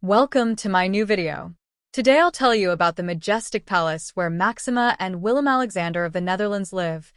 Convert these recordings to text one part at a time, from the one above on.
Welcome to my new video. Today I'll tell you about the majestic palace where Maxima and Willem Alexander of the Netherlands live.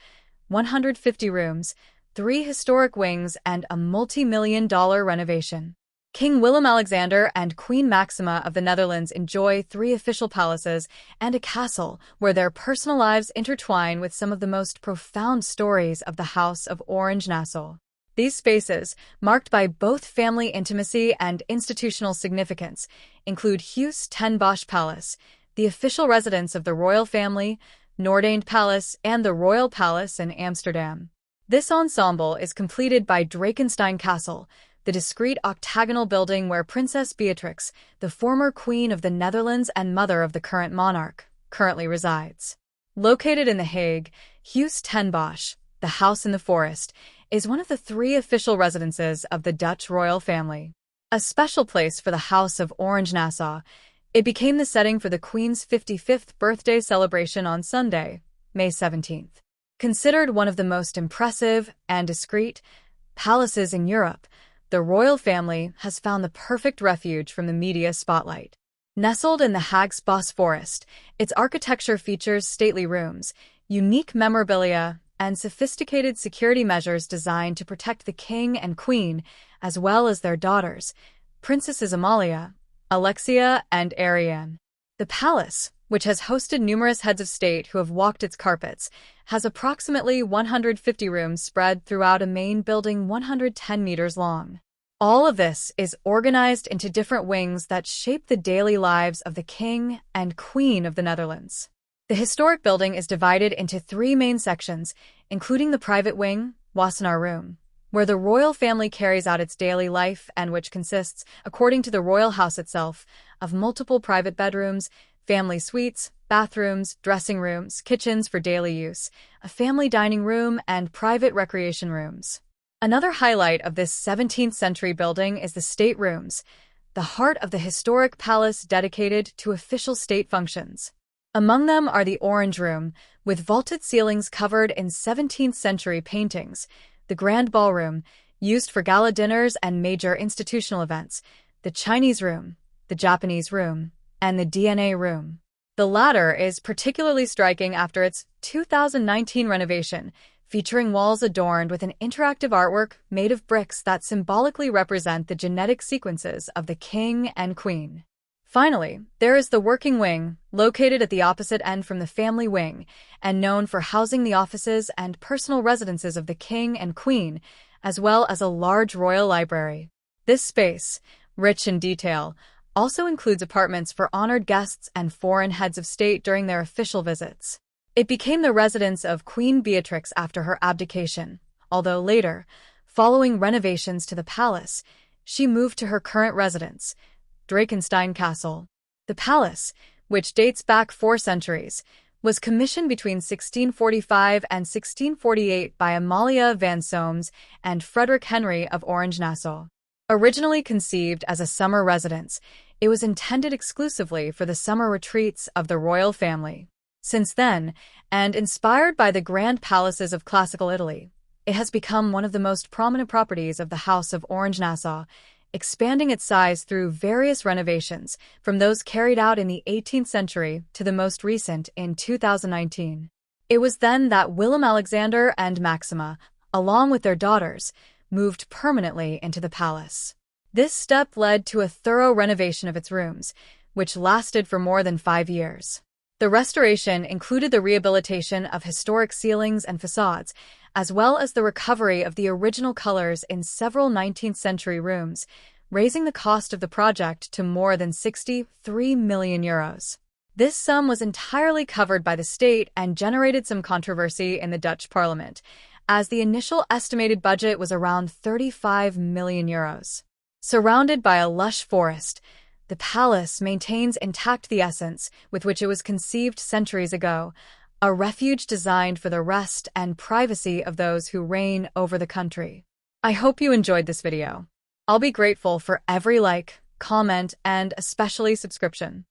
150 rooms, 3 historic wings, and a multi-million-dollar renovation. King Willem Alexander and Queen Maxima of the Netherlands enjoy 3 official palaces and a castle where their personal lives intertwine with some of the most profound stories of the House of Orange-Nassau. These spaces, marked by both family intimacy and institutional significance, include Huis ten Bosch Palace, the official residence of the royal family, Noordeinde Palace, and the Royal Palace in Amsterdam. This ensemble is completed by Drakenstein Castle, the discreet octagonal building where Princess Beatrix, the former Queen of the Netherlands and mother of the current monarch, currently resides. Located in The Hague, Huis ten Bosch, the House in the Forest, is one of the 3 official residences of the Dutch royal family. A special place for the House of Orange-Nassau, it became the setting for the Queen's 55th birthday celebration on Sunday, May 17th. Considered one of the most impressive and discreet palaces in Europe, the royal family has found the perfect refuge from the media spotlight. Nestled in the Hague's Bos Forest, its architecture features stately rooms, unique memorabilia, and sophisticated security measures designed to protect the king and queen, as well as their daughters, Princesses Amalia, Alexia, and Ariane. The palace, which has hosted numerous heads of state who have walked its carpets, has approximately 150 rooms spread throughout a main building 110 meters long. All of this is organized into different wings that shape the daily lives of the king and queen of the Netherlands. The historic building is divided into 3 main sections, including the private wing, Wassenaar Room, where the royal family carries out its daily life and which consists, according to the royal house itself, of multiple private bedrooms, family suites, bathrooms, dressing rooms, kitchens for daily use, a family dining room, and private recreation rooms. Another highlight of this 17th century building is the state rooms, the heart of the historic palace dedicated to official state functions. Among them are the Orange Room, with vaulted ceilings covered in 17th century paintings, the Grand Ballroom, used for gala dinners and major institutional events, the Chinese Room, the Japanese Room, and the DNA Room. The latter is particularly striking after its 2019 renovation, featuring walls adorned with an interactive artwork made of bricks that symbolically represent the genetic sequences of the king and queen. Finally, there is the working wing, located at the opposite end from the family wing, and known for housing the offices and personal residences of the king and queen, as well as a large royal library. This space, rich in detail, also includes apartments for honored guests and foreign heads of state during their official visits. It became the residence of Queen Beatrix after her abdication, although later, following renovations to the palace, she moved to her current residence, Drakenstein Castle. The palace, which dates back 4 centuries, was commissioned between 1645 and 1648 by Amalia van Solms and Frederick Henry of Orange-Nassau. Originally conceived as a summer residence, it was intended exclusively for the summer retreats of the royal family. Since then, and inspired by the grand palaces of classical Italy, it has become one of the most prominent properties of the House of Orange-Nassau, expanding its size through various renovations, from those carried out in the 18th century to the most recent in 2019. It was then that Willem Alexander and Maxima, along with their daughters, moved permanently into the palace. This step led to a thorough renovation of its rooms, which lasted for more than 5 years. The restoration included the rehabilitation of historic ceilings and facades, as well as the recovery of the original colors in several 19th century rooms, raising the cost of the project to more than €63 million. This sum was entirely covered by the state and generated some controversy in the Dutch parliament, as the initial estimated budget was around €35 million. Surrounded by a lush forest, the palace maintains intact the essence with which it was conceived centuries ago, a refuge designed for the rest and privacy of those who reign over the country. I hope you enjoyed this video. I'll be grateful for every like, comment, and especially subscription.